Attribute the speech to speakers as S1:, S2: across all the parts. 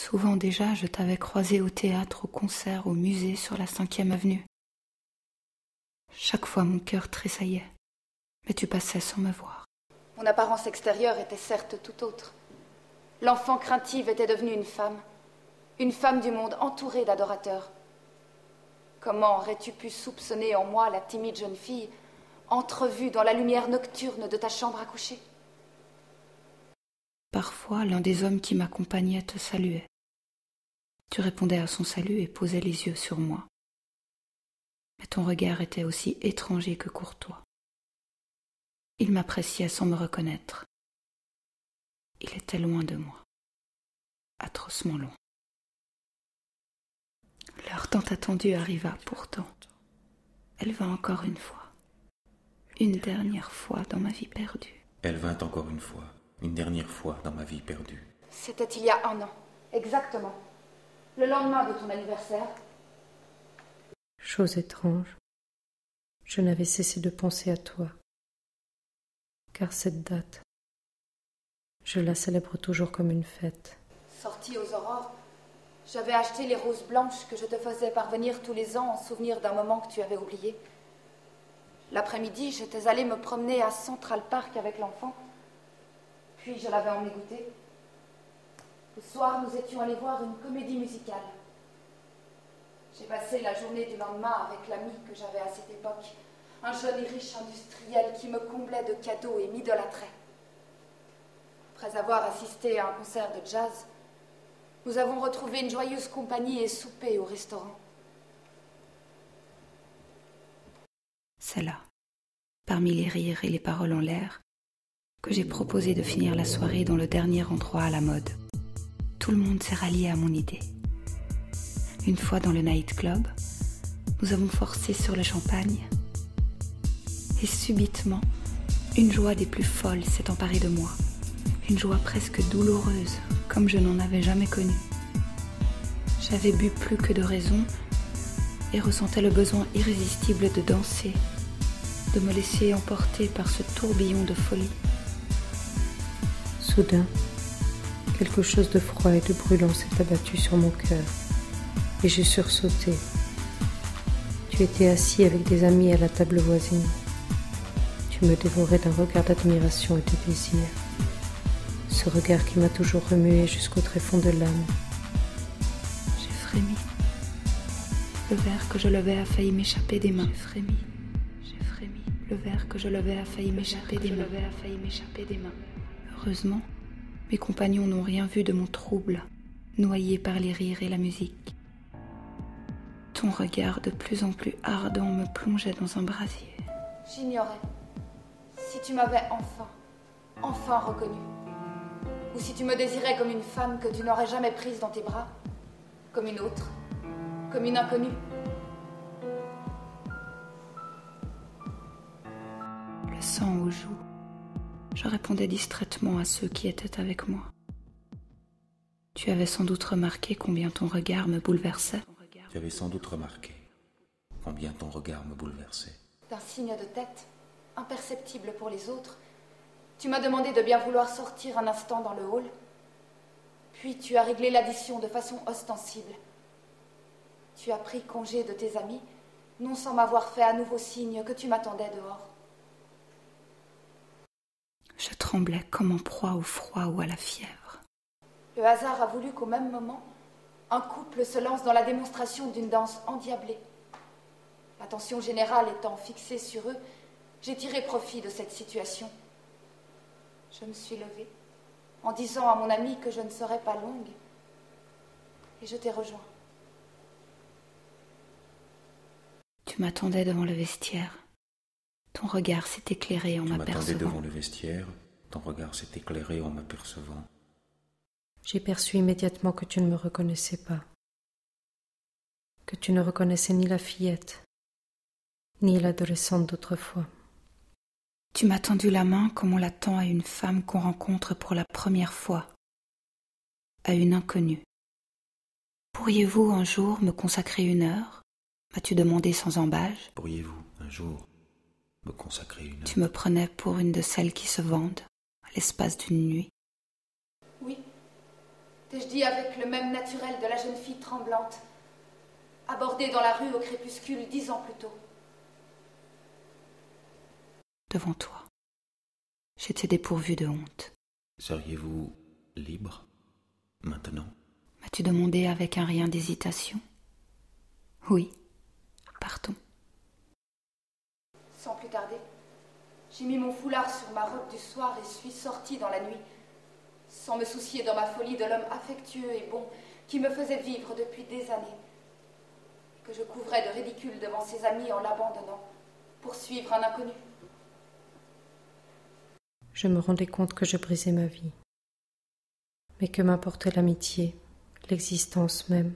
S1: Souvent déjà, je t'avais croisé au théâtre, au concert, au musée, sur la 5e avenue. Chaque fois, mon cœur tressaillait, mais tu passais sans me voir.
S2: Mon apparence extérieure était certes tout autre. L'enfant craintive était devenue une femme du monde entourée d'adorateurs. Comment aurais-tu pu soupçonner en moi la timide jeune fille, entrevue dans la lumière nocturne de ta chambre à coucher?
S1: Parfois, l'un des hommes qui m'accompagnait te saluait. Tu répondais à son salut et posais les yeux sur moi. Mais ton regard était aussi étranger que courtois. Il m'appréciait sans me reconnaître. Il était loin de moi, atrocement loin. L'heure tant attendue arriva pourtant. Elle vint encore une fois, une dernière fois dans ma vie perdue.
S3: Elle vint encore une dernière fois dans ma vie perdue.
S2: C'était il y a 1 an, exactement. Le lendemain de ton anniversaire.
S4: Chose étrange, je n'avais cessé de penser à toi. Car cette date, je la célèbre toujours comme une fête.
S2: Sortie aux aurores, j'avais acheté les roses blanches que je te faisais parvenir tous les ans en souvenir d'un moment que tu avais oublié. L'après-midi, j'étais allée me promener à Central Park avec l'enfant, puis je l'avais emmené goûter. Le soir, nous étions allés voir une comédie musicale. J'ai passé la journée du lendemain avec l'ami que j'avais à cette époque, un jeune et riche industriel qui me comblait de cadeaux et m'idolâtrait. Après avoir assisté à un concert de jazz, nous avons retrouvé une joyeuse compagnie et soupé au restaurant.
S1: C'est là, parmi les rires et les paroles en l'air, que j'ai proposé de finir la soirée dans le dernier endroit à la mode. Tout le monde s'est rallié à mon idée. Une fois dans le nightclub, nous avons forcé sur le champagne. Et subitement, une joie des plus folles s'est emparée de moi. Une joie presque douloureuse, comme je n'en avais jamais connue. J'avais bu plus que de raison et ressentais le besoin irrésistible de danser, de me laisser emporter par ce tourbillon de folie.
S4: Soudain, quelque chose de froid et de brûlant s'est abattu sur mon cœur, et j'ai sursauté. Tu étais assis avec des amis à la table voisine. Tu me dévorais d'un regard d'admiration et de désir. Ce regard qui m'a toujours remué jusqu'au tréfonds de l'âme.
S1: J'ai frémi. Le verre que je levais a failli m'échapper des mains. J'ai frémi. Le verre que je levais a failli m'échapper des mains. Heureusement, mes compagnons n'ont rien vu de mon trouble, noyé par les rires et la musique. Ton regard de plus en plus ardent me plongeait dans un brasier.
S2: J'ignorais si tu m'avais enfin reconnue. Ou si tu me désirais comme une femme que tu n'aurais jamais prise dans tes bras, comme une autre, comme une inconnue.
S1: Le sang aux joues, je répondais distraitement à ceux qui étaient avec moi. Tu avais sans doute remarqué combien ton regard me bouleversait.
S2: D'un signe de tête, imperceptible pour les autres, tu m'as demandé de bien vouloir sortir un instant dans le hall. Puis tu as réglé l'addition de façon ostensible. Tu as pris congé de tes amis, non sans m'avoir fait à nouveau signe que tu m'attendais dehors.
S1: Je tremblais comme en proie au froid ou à la fièvre.
S2: Le hasard a voulu qu'au même moment, un couple se lance dans la démonstration d'une danse endiablée. L'attention générale étant fixée sur eux, j'ai tiré profit de cette situation. Je me suis levée, en disant à mon ami que je ne serais pas longue, et je t'ai rejoint.
S1: Tu m'attendais devant le vestiaire. Ton regard s'est éclairé en m'apercevant.
S4: J'ai perçu immédiatement que tu ne me reconnaissais pas, que tu ne reconnaissais ni la fillette, ni l'adolescente d'autrefois.
S1: Tu m'as tendu la main comme on la tend à une femme qu'on rencontre pour la première fois, à une inconnue. Pourriez-vous un jour me consacrer 1 heure ? M'as-tu demandé sans embâge ? Tu me prenais pour une de celles qui se vendent, à l'espace d'une nuit.
S2: Oui, T'ai-je dit avec le même naturel de la jeune fille tremblante, abordée dans la rue au crépuscule 10 ans plus tôt.
S1: Devant toi, j'étais dépourvue de honte.
S3: Seriez-vous libre, maintenant?
S1: M'as-tu demandé avec un rien d'hésitation? Oui, partons.
S2: Sans plus tarder, j'ai mis mon foulard sur ma robe du soir et suis sortie dans la nuit, sans me soucier dans ma folie de l'homme affectueux et bon qui me faisait vivre depuis des années, que je couvrais de ridicule devant ses amis en l'abandonnant pour suivre un inconnu.
S4: Je me rendais compte que je brisais ma vie, mais que m'importait l'amitié, l'existence même,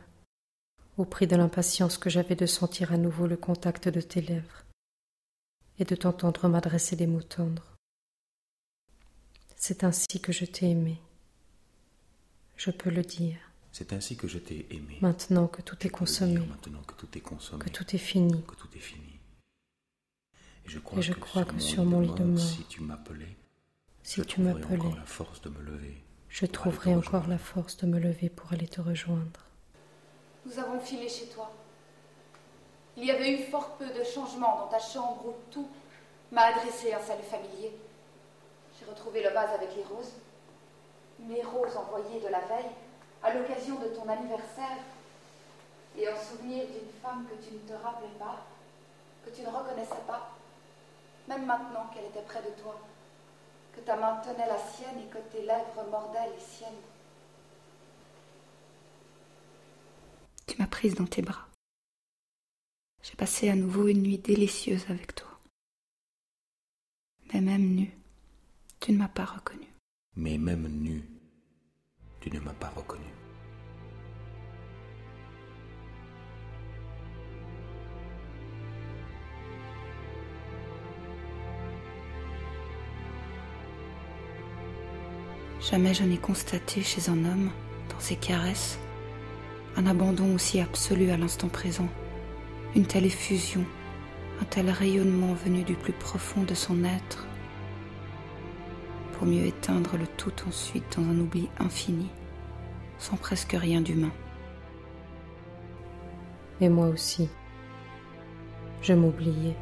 S4: au prix de l'impatience que j'avais de sentir à nouveau le contact de tes lèvres et de t'entendre m'adresser des mots tendres. C'est ainsi que je t'ai aimé. Je peux le dire.
S3: C'est ainsi que je t'ai aimé.
S4: Maintenant que tout est consommé,
S3: Maintenant que tout est consommé,
S4: que tout est fini,
S3: que tout est fini. Et
S4: je crois que sur mon lit de mort,
S3: si tu m'appelais,
S4: si tu m'appelais,
S3: encore la force de me lever.
S4: Je trouverai encore la force de me lever pour aller te rejoindre.
S2: Nous avons filé chez toi. Il y avait eu fort peu de changements dans ta chambre où tout m'a adressé un salut familier. J'ai retrouvé le vase avec les roses, mes roses envoyées de la veille à l'occasion de ton anniversaire et en souvenir d'une femme que tu ne te rappelais pas, que tu ne reconnaissais pas, même maintenant qu'elle était près de toi, que ta main tenait la sienne et que tes lèvres mordaient les siennes.
S1: Tu m'as prise dans tes bras. J'ai passé à nouveau une nuit délicieuse avec toi. Mais même nue, tu ne m'as pas reconnue.
S3: Mais même nue, tu ne m'as pas reconnue.
S1: Jamais je n'ai constaté chez un homme, dans ses caresses, un abandon aussi absolu à l'instant présent, une telle effusion, un tel rayonnement venu du plus profond de son être, pour mieux éteindre le tout ensuite dans un oubli infini, sans presque rien d'humain.
S4: Et moi aussi, je m'oubliais.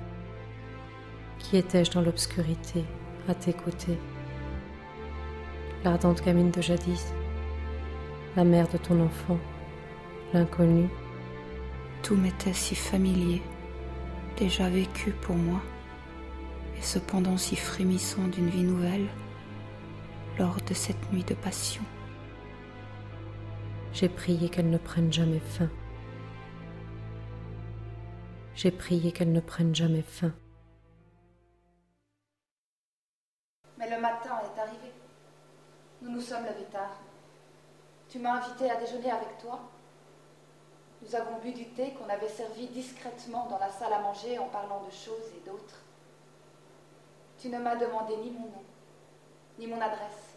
S4: Qui étais-je dans l'obscurité, à tes côtés? L'ardente gamine de jadis, la mère de ton enfant, l'inconnu.
S1: Tout m'était si familier, déjà vécu pour moi, et cependant si frémissant d'une vie nouvelle, lors de cette nuit de passion.
S4: J'ai prié qu'elle ne prenne jamais fin. J'ai prié qu'elle ne prenne jamais fin.
S2: Mais le matin est arrivé. Nous nous sommes levés tard. Tu m'as invité à déjeuner avec toi. Nous avons bu du thé qu'on avait servi discrètement dans la salle à manger en parlant de choses et d'autres. Tu ne m'as demandé ni mon nom, ni mon adresse.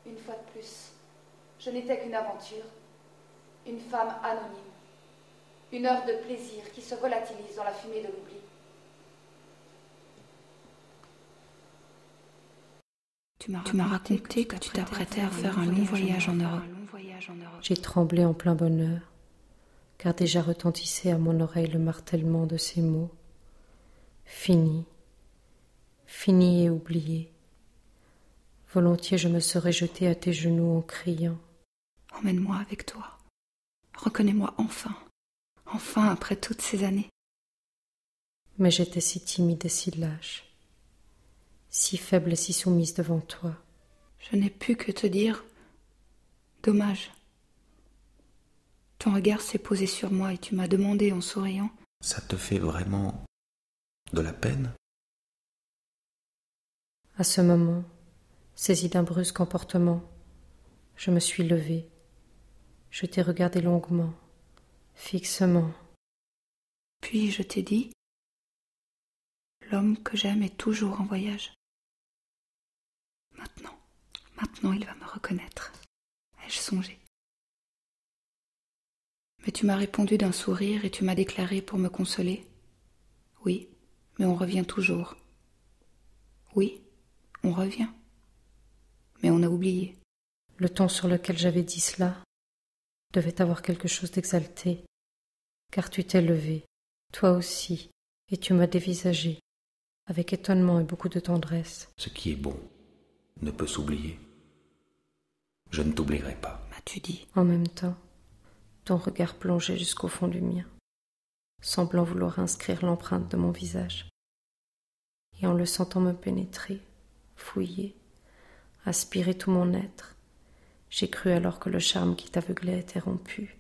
S2: Une fois de plus, je n'étais qu'une aventure, une femme anonyme, une heure de plaisir qui se volatilise dans la fumée de l'oubli.
S1: Tu m'as raconté que tu t'apprêtais à faire un long voyage en Europe.
S4: J'ai tremblé en plein bonheur, car déjà retentissait à mon oreille le martèlement de ces mots. Fini, fini et oublié. Volontiers je me serais jetée à tes genoux en criant.
S1: Emmène-moi avec toi. Reconnais-moi enfin, enfin après toutes ces années.
S4: Mais j'étais si timide et si lâche, si faible et si soumise devant toi.
S1: Je n'ai pu que te dire, dommage. Ton regard s'est posé sur moi et tu m'as demandé en souriant.
S3: Ça te fait vraiment de la peine?
S4: À ce moment, saisi d'un brusque emportement, je me suis levée. Je t'ai regardé longuement, fixement.
S1: Puis je t'ai dit, l'homme que j'aime est toujours en voyage. Maintenant il va me reconnaître. Ai-je songé? Mais tu m'as répondu d'un sourire et tu m'as déclaré pour me consoler. Oui, mais on revient toujours. Oui, on revient. Mais on a oublié.
S4: Le ton sur lequel j'avais dit cela devait avoir quelque chose d'exalté, car tu t'es levé, toi aussi, et tu m'as dévisagé, avec étonnement et beaucoup de tendresse.
S3: Ce qui est bon ne peut s'oublier. Je ne t'oublierai pas.
S1: M'as-tu dit?
S4: En même temps, ton regard plongeait jusqu'au fond du mien, semblant vouloir inscrire l'empreinte de mon visage. Et en le sentant me pénétrer, fouiller, aspirer tout mon être, j'ai cru alors que le charme qui t'aveuglait était rompu.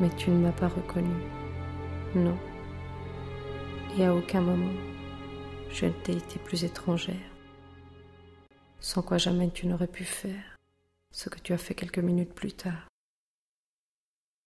S4: Mais tu ne m'as pas reconnue. Non. Et à aucun moment, je ne t'ai été plus étrangère. Sans quoi jamais tu n'aurais pu faire ce que tu as fait quelques minutes plus tard.